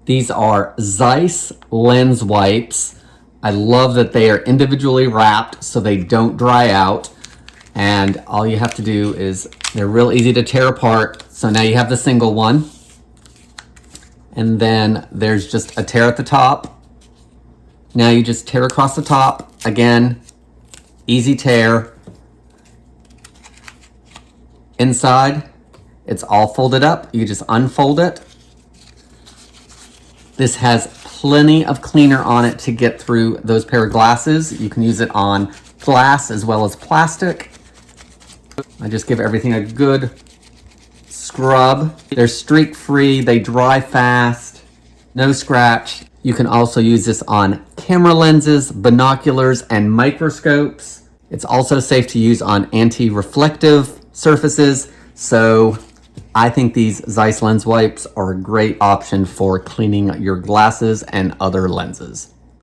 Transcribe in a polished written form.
These are Zeiss Lens Wipes. I love that they are individually wrapped so they don't dry out. And all you have to do is, they're real easy to tear apart. So now you have the single one. And then there's just a tear at the top. Now you just tear across the top. Again, easy tear. Inside, it's all folded up. You just unfold it. This has plenty of cleaner on it to get through those pair of glasses. You can use it on glass as well as plastic. I just give everything a good scrub. They're streak-free, they dry fast, no scratch. You can also use this on camera lenses, binoculars, and microscopes. It's also safe to use on anti-reflective surfaces, so I think these Zeiss Lens Wipes are a great option for cleaning your glasses and other lenses.